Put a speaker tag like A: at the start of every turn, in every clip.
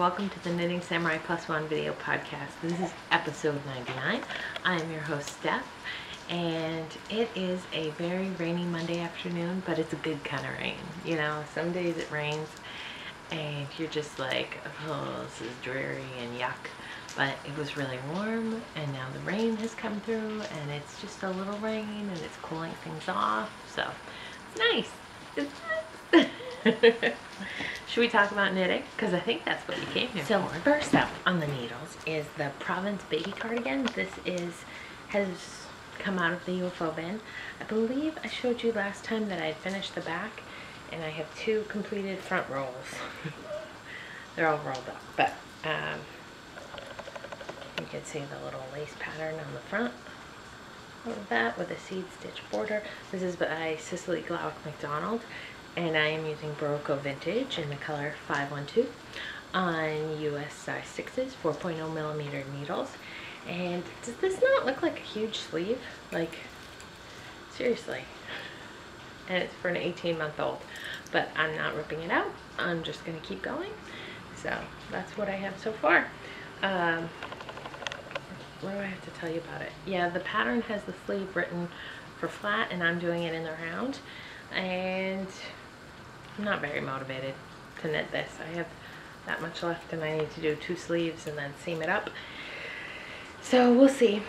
A: welcome to the Knitting Samurai Plus One video podcast. This is episode 99. I am your host, Steph, and it is a very rainy Monday afternoon, but it's a good kind of rain. You know, some days it rains and you're just like, oh, this is dreary and yuck. But it was really warm, and now the rain has come through, and it's just a little rain, and it's cooling things off, so it's nice. It's nice. Should we talk about knitting? Because I think that's what you came here for. So first up on the needles is the Province Baby Cardigan. This has come out of the UFO bin. I believe I showed you last time that I had finished the back, and I have two completed front rolls. They're all rolled up, but you can see the little lace pattern on the front of that with a seed stitch border. This is by Cicely Glauc McDonald, and I am using Barocco Vintage in the color 512 on US size 6s, 4.0 millimeter needles. And does this not look like a huge sleeve? Like, seriously. And it's for an 18-month-old, but I'm not ripping it out. I'm just going to keep going. So that's what I have so far. What do I have to tell you about it? Yeah, the pattern has the sleeve written for flat, and I'm doing it in the round. And I'm not very motivated to knit this. I have that much left, and I need to do 2 sleeves and then seam it up. So we'll see.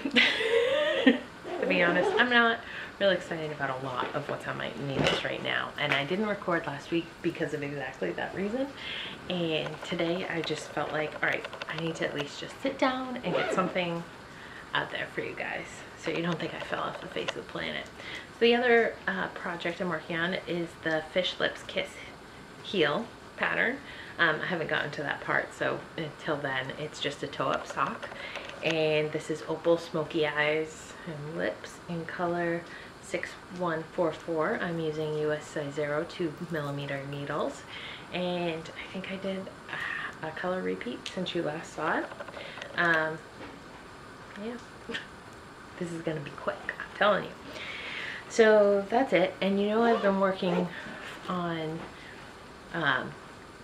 A: To be honest, I'm not really excited about a lot of what's on my needles right now, and I didn't record last week because of exactly that reason. And today I just felt like, all right, I need to at least just sit down and get something out there for you guys, so you don't think I fell off the face of the planet. So the other project I'm working on is the Fish Lips Kiss heel pattern. I haven't gotten to that part, so until then it's just a toe-up sock. And this is Opal Smoky Eyes and Lips in color 6144. I'm using US size 0, 2 millimeter needles. And I think I did a color repeat since you last saw it. Yeah, this is gonna be quick, I'm telling you. So that's it. And you know, I've been working on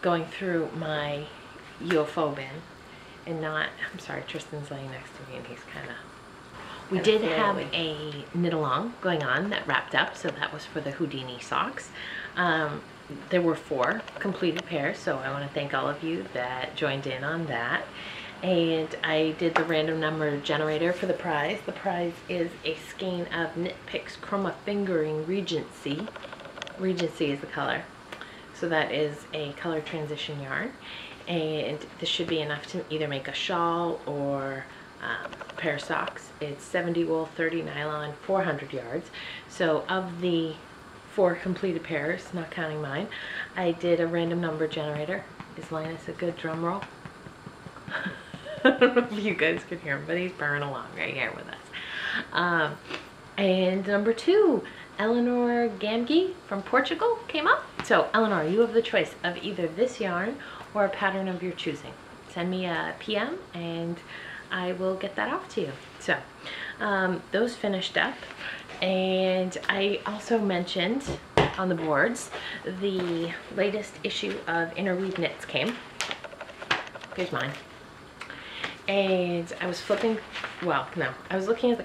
A: going through my UFO bin and not, I'm sorry, Tristan's laying next to me and he's kind of, we did have a knit along going on that wrapped up, so that was for the Houdini socks. There were 4 completed pairs, so I want to thank all of you that joined in on that. And I did the random number generator for the prize. The prize is a skein of Knit Picks Chroma Fingering Regency. Regency is the color. So that is a color transition yarn. And this should be enough to either make a shawl or a pair of socks. It's 70 wool, 30 nylon, 400 yards. So of the 4 completed pairs, not counting mine, I did a random number generator. Is Linus a good drum roll? I don't know if you guys could hear him, but he's burring along right here with us. And number 2, Eleanor Gamgee from Portugal came up. So Eleanor, you have the choice of either this yarn or a pattern of your choosing. Send me a PM and I will get that off to you. So those finished up. And I also mentioned on the boards the latest issue of Interweave Knits came. Here's mine. And I was flipping, well, no, I was looking at the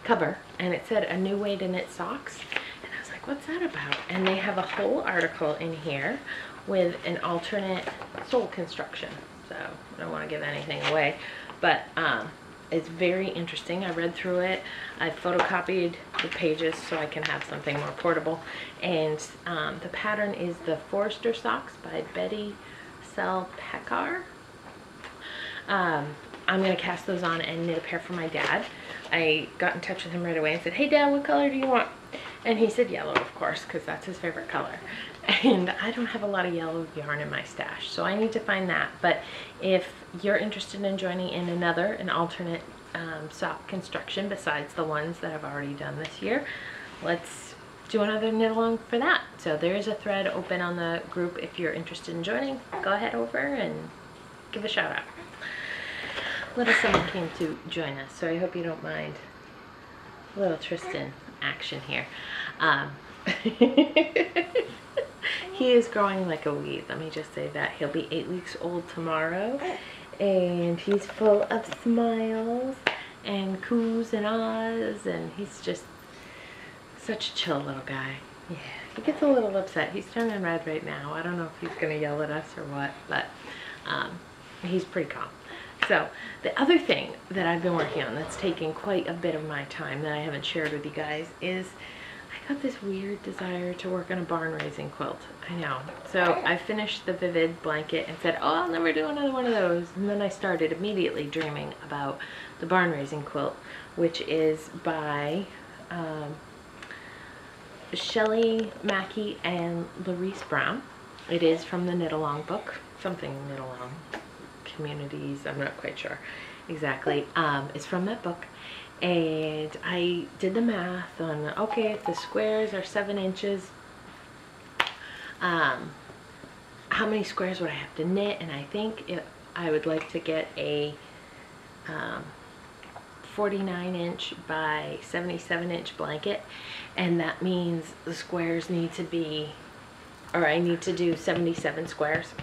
A: cover, and it said a new way to knit socks. And I was like, what's that about? And they have a whole article in here with an alternate sole construction. So I don't want to give anything away, but it's very interesting. I read through it. I photocopied the pages so I can have something more portable. And the pattern is the Forester Socks by Betty Selpekar. I'm going to cast those on and knit a pair for my dad. I got in touch with him right away and said, hey Dad, what color do you want? And he said yellow, of course, because that's his favorite color. And I don't have a lot of yellow yarn in my stash, so I need to find that. But if you're interested in joining in an alternate sock construction besides the ones that I've already done this year, let's do another knit along for that. So there is a thread open on the group. If you're interested in joining, go ahead over and give a shout out. Little someone came to join us, so I hope you don't mind a little Tristan action here. Um, he is growing like a weed. Let me just say that. He'll be 8 weeks old tomorrow. And he's full of smiles and coos and ahs. And he's just such a chill little guy. Yeah, he gets a little upset. He's turning red right now. I don't know if he's going to yell at us or what, but he's pretty calm. So the other thing that I've been working on that's taking quite a bit of my time that I haven't shared with you guys is I got this weird desire to work on a barn raising quilt. I know. So I finished the Vivid blanket and said, oh, I'll never do another one of those. And then I started immediately dreaming about the barn raising quilt, which is by Shelley Mackey and Larice Brown. It is from the Knit Along book, something Knit Along Communities, I'm not quite sure exactly. It's from that book, and I did the math on, okay, if the squares are 7 inches, how many squares would I have to knit? And I think I would like to get a 49-inch by 77-inch blanket, and that means the squares need to be, or I need to do 77 squares.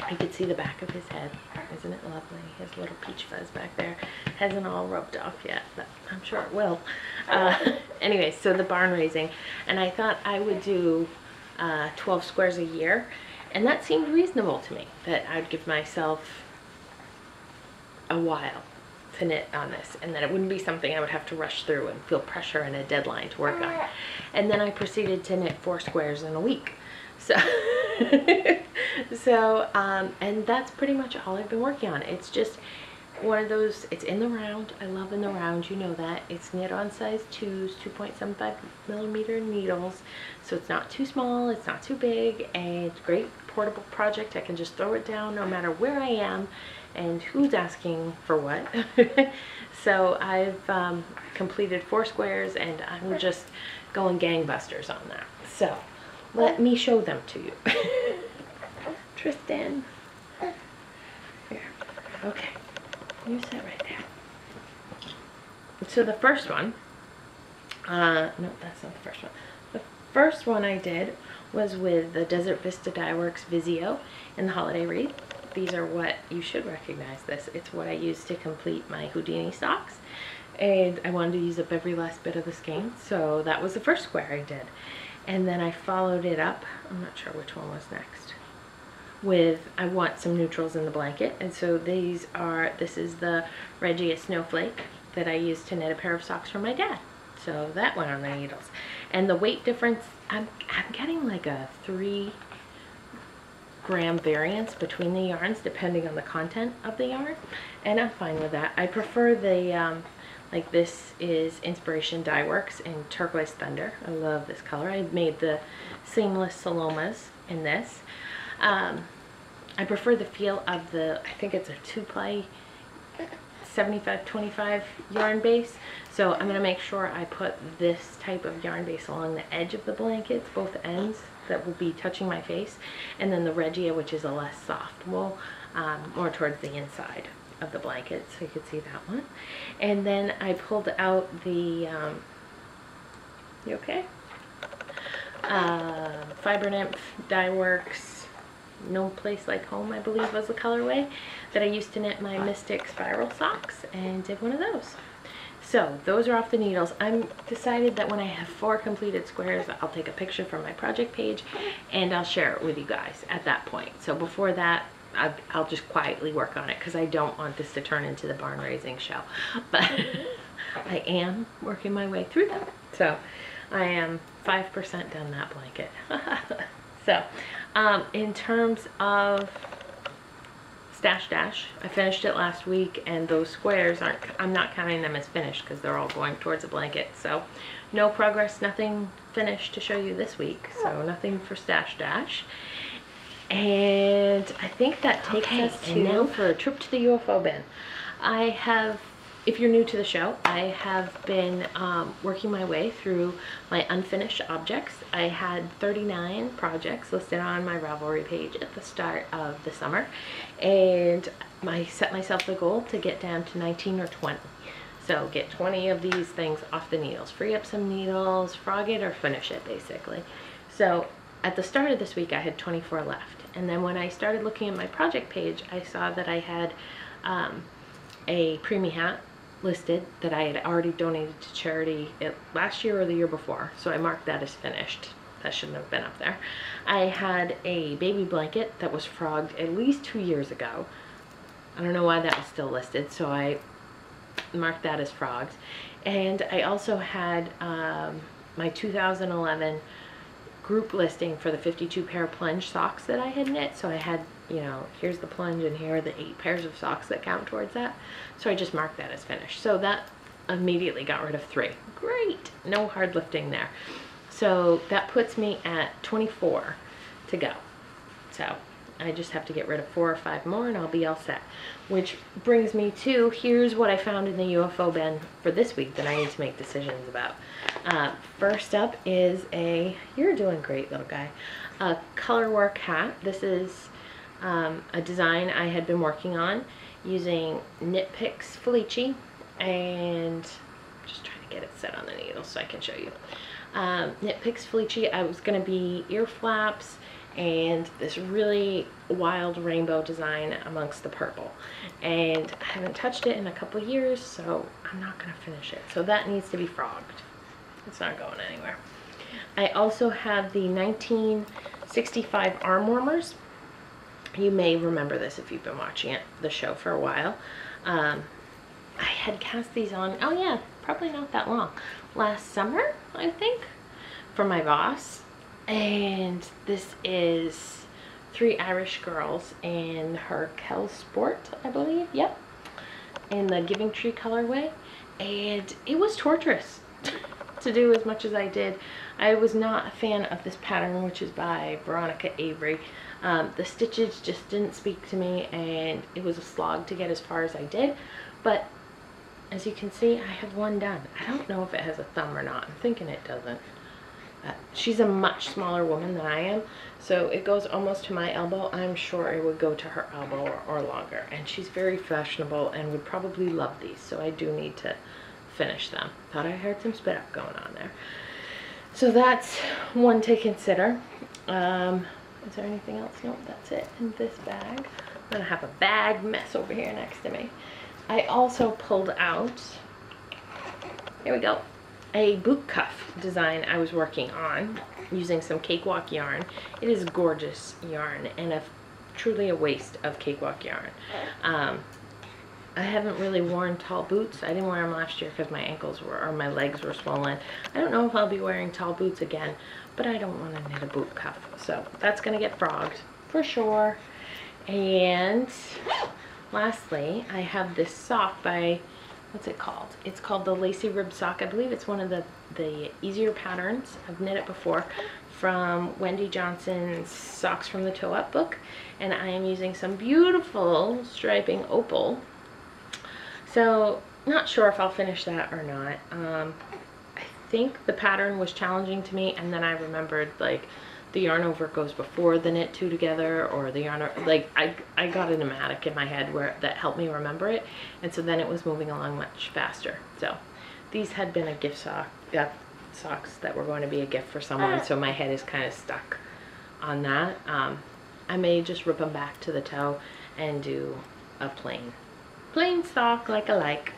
A: You could see the back of his head. Isn't it lovely? His little peach fuzz back there hasn't all rubbed off yet, but I'm sure it will. Anyway, so the barn raising, and I thought I would do 12 squares a year, and that seemed reasonable to me, that I'd give myself a while to knit on this, and that it wouldn't be something I would have to rush through and feel pressure and a deadline to work on. And then I proceeded to knit 4 squares in a week. So, and that's pretty much all I've been working on. It's just one of those, it's in the round. I love in the round, you know that. It's knit on size 2s, 2.75mm needles. So it's not too small, it's not too big, and it's a great portable project. I can just throw it down no matter where I am and who's asking for what. So I've completed 4 squares, and I'm just going gangbusters on that. So let me show them to you. Tristan. Here. Okay. You sit right there. So the first one, no, that's not the first one. The first one I did was with the Desert Vista Dye Works Vizio in the holiday wreath. These are what, you should recognize this. It's what I used to complete my Houdini socks. And I wanted to use up every last bit of the skein. So that was the first square I did. And then I followed it up, I'm not sure which one was next, with I want some neutrals in the blanket. And so this is the Regia Snowflake that I used to knit a pair of socks for my dad. So that went on the needles. And the weight difference, I'm getting like a 3-gram variance between the yarns depending on the content of the yarn, and I'm fine with that. I prefer the like this is Inspiration Dye Works in Turquoise Thunder. I love this color. I made the seamless Salomas in this. I prefer the feel of the, I think it's a 2-ply 75-25 yarn base. So I'm going to make sure I put this type of yarn base along the edge of the blankets, both ends, that will be touching my face. And then the Regia, which is a less soft wool, more towards the inside of the blanket, so you could see that one. And then I pulled out the, you okay? Fiber Nymph Dye Works No Place Like Home, I believe was the colorway that I used to knit my Mystic Spiral socks, and did one of those. So those are off the needles. I'm decided that when I have 4 completed squares, I'll take a picture from my project page and I'll share it with you guys at that point. So before that, I'll just quietly work on it because I don't want this to turn into the barn raising show. But I am working my way through them. So I am 5% done that blanket. So in terms of Stash Dash, I finished it last week, and those squares I'm not counting them as finished because they're all going towards a blanket. So no progress, nothing finished to show you this week. So nothing for Stash Dash. And I think that takes us to now for a trip to the UFO bin. I have, if you're new to the show, I have been working my way through my unfinished objects. I had 39 projects listed on my Ravelry page at the start of the summer, and I set myself the goal to get down to 19 or 20. So get 20 of these things off the needles. Free up some needles, frog it, or finish it, basically. So at the start of this week, I had 24 left. And then when I started looking at my project page, I saw that I had a preemie hat listed that I had already donated to charity last year or the year before. So I marked that as finished. That shouldn't have been up there. I had a baby blanket that was frogged at least 2 years ago. I don't know why that was still listed, so I marked that as frogged. And I also had my 2011 group listing for the 52 pair plunge socks that I had knit. So I had, you know, here's the plunge and here are the 8 pairs of socks that count towards that. So I just marked that as finished. So that immediately got rid of 3. Great, no hard lifting there. So that puts me at 24 to go. So I just have to get rid of 4 or 5 more and I'll be all set. Which brings me to, here's what I found in the UFO bin for this week that I need to make decisions about. First up is you're doing great, little guy, a color work hat. This is a design I had been working on using Knit Picks Felici, and just trying to get it set on the needle so I can show you. Knit Picks Felici, I was going to be ear flaps and this really wild rainbow design amongst the purple, and I haven't touched it in a couple of years, so I'm not going to finish it. So that needs to be frogged. It's not going anywhere. I also have the 1965 arm warmers. You may remember this if you've been watching the show for a while. I had cast these on, oh yeah, probably not that long, last summer, I think, for my boss. And this is 3 Irish girls in her Kel Sport, I believe, yep, in the Giving Tree colorway. And it was torturous to do as much as I did. I was not a fan of this pattern, which is by Veronica Avery. The stitches just didn't speak to me, and it was a slog to get as far as I did. But as you can see, I have one done. I don't know if it has a thumb or not. I'm thinking it doesn't. She's a much smaller woman than I am, so it goes almost to my elbow. I'm sure it would go to her elbow or longer. And she's very fashionable and would probably love these, so I do need to finish them. Thought I heard some spit up going on there. So that's one to consider. Is there anything else? Nope, that's it in this bag. I'm gonna have a bag mess over here next to me. I also pulled out, here we go, a boot cuff design I was working on using some cakewalk yarn. It is gorgeous yarn and truly a waste of cakewalk yarn. I haven't really worn tall boots. I didn't wear them last year because my ankles were, or my legs were swollen. I don't know if I'll be wearing tall boots again, but I don't want to knit a boot cuff. So that's going to get frogged for sure. And lastly, I have this sock by, what's it called? It's called the Lacy Rib Sock. I believe it's one of the easier patterns. I've knit it before, from Wendy Johnson's Socks from the Toe Up book. And I am using some beautiful striping opal. So not sure if I'll finish that or not. I think the pattern was challenging to me, and then I remembered, like, the yarn over goes before the knit 2 together, or the yarn, like, I got a pneumatic in my head that helped me remember it, and so then it was moving along much faster. So these had been a gift socks that were going to be a gift for someone, so my head is kind of stuck on that. I may just rip them back to the toe and do a plain sock like I like.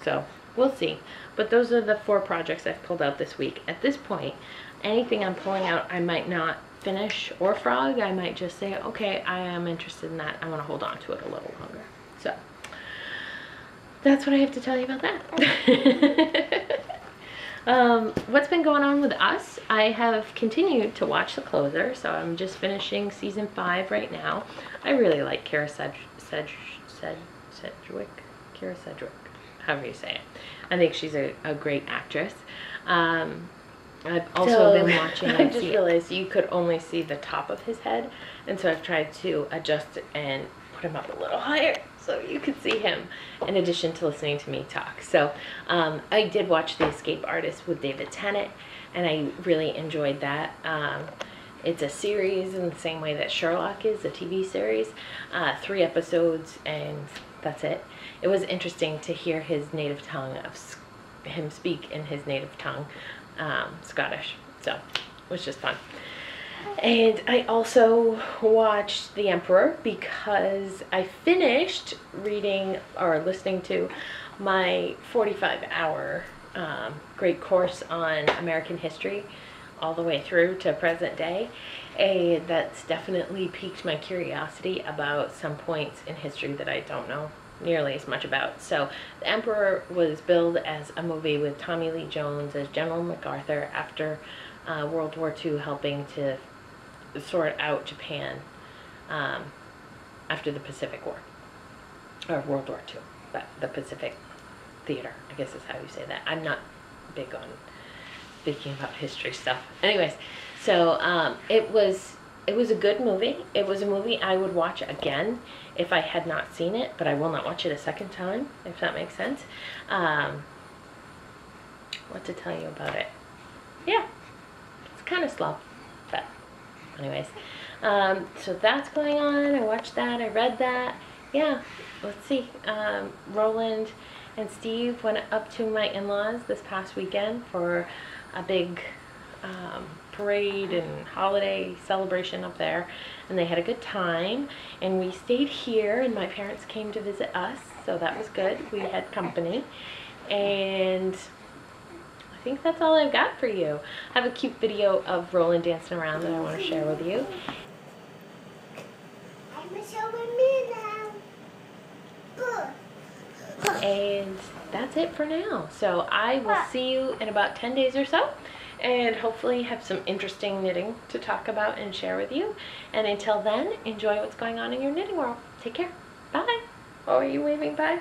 A: So we'll see. But those are the 4 projects I've pulled out this week. At this point, anything I'm pulling out I might not finish or frog. I might just say, okay, I am interested in that. I want to hold on to it a little longer. So that's what I have to tell you about that. What's been going on with us? I have continued to watch The Closer, so I'm just finishing season 5 right now. I really like Kara Sedgwick, however you say it. I think she's a great actress. I've also been watching, I just realized you could only see the top of his head, and so I've tried to adjust it and put him up a little higher so you could see him in addition to listening to me talk. So I did watch The Escape Artist with David Tennant, and I really enjoyed that. It's a series in the same way that Sherlock is, a TV series. 3 episodes, and that's it. it was interesting to hear his native tongue, him speak in his native tongue, Scottish. So it was just fun. And I also watched The Emperor because I finished reading or listening to my 45-hour great course on American history all the way through to present day. And that's definitely piqued my curiosity about some points in history that I don't know nearly as much about. So The Emperor was billed as a movie with Tommy Lee Jones as General MacArthur after World War II, helping to sort out Japan after the Pacific War, or World War II, but the Pacific Theater, I guess is how you say that. I'm not big on speaking about history stuff. Anyways, so it was a good movie. It was a movie I would watch again if I had not seen it, but I will not watch it a second time, if that makes sense. What to tell you about it? Yeah, it's kind of slow, but anyways, so that's going on. I watched that, I read that. Yeah, let's see. Roland and Steve went up to my in-laws this past weekend for a big parade and holiday celebration up there, and they had a good time. And we stayed here, and my parents came to visit us, so that was good. We had company, and I think that's all I've got for you. I have a cute video of Roland dancing around that I want to share with you. And that's it for now. So I will see you in about 10 days or so, and hopefully have some interesting knitting to talk about and share with you. And until then, enjoy what's going on in your knitting world. Take care. Bye. Oh, are you waving bye?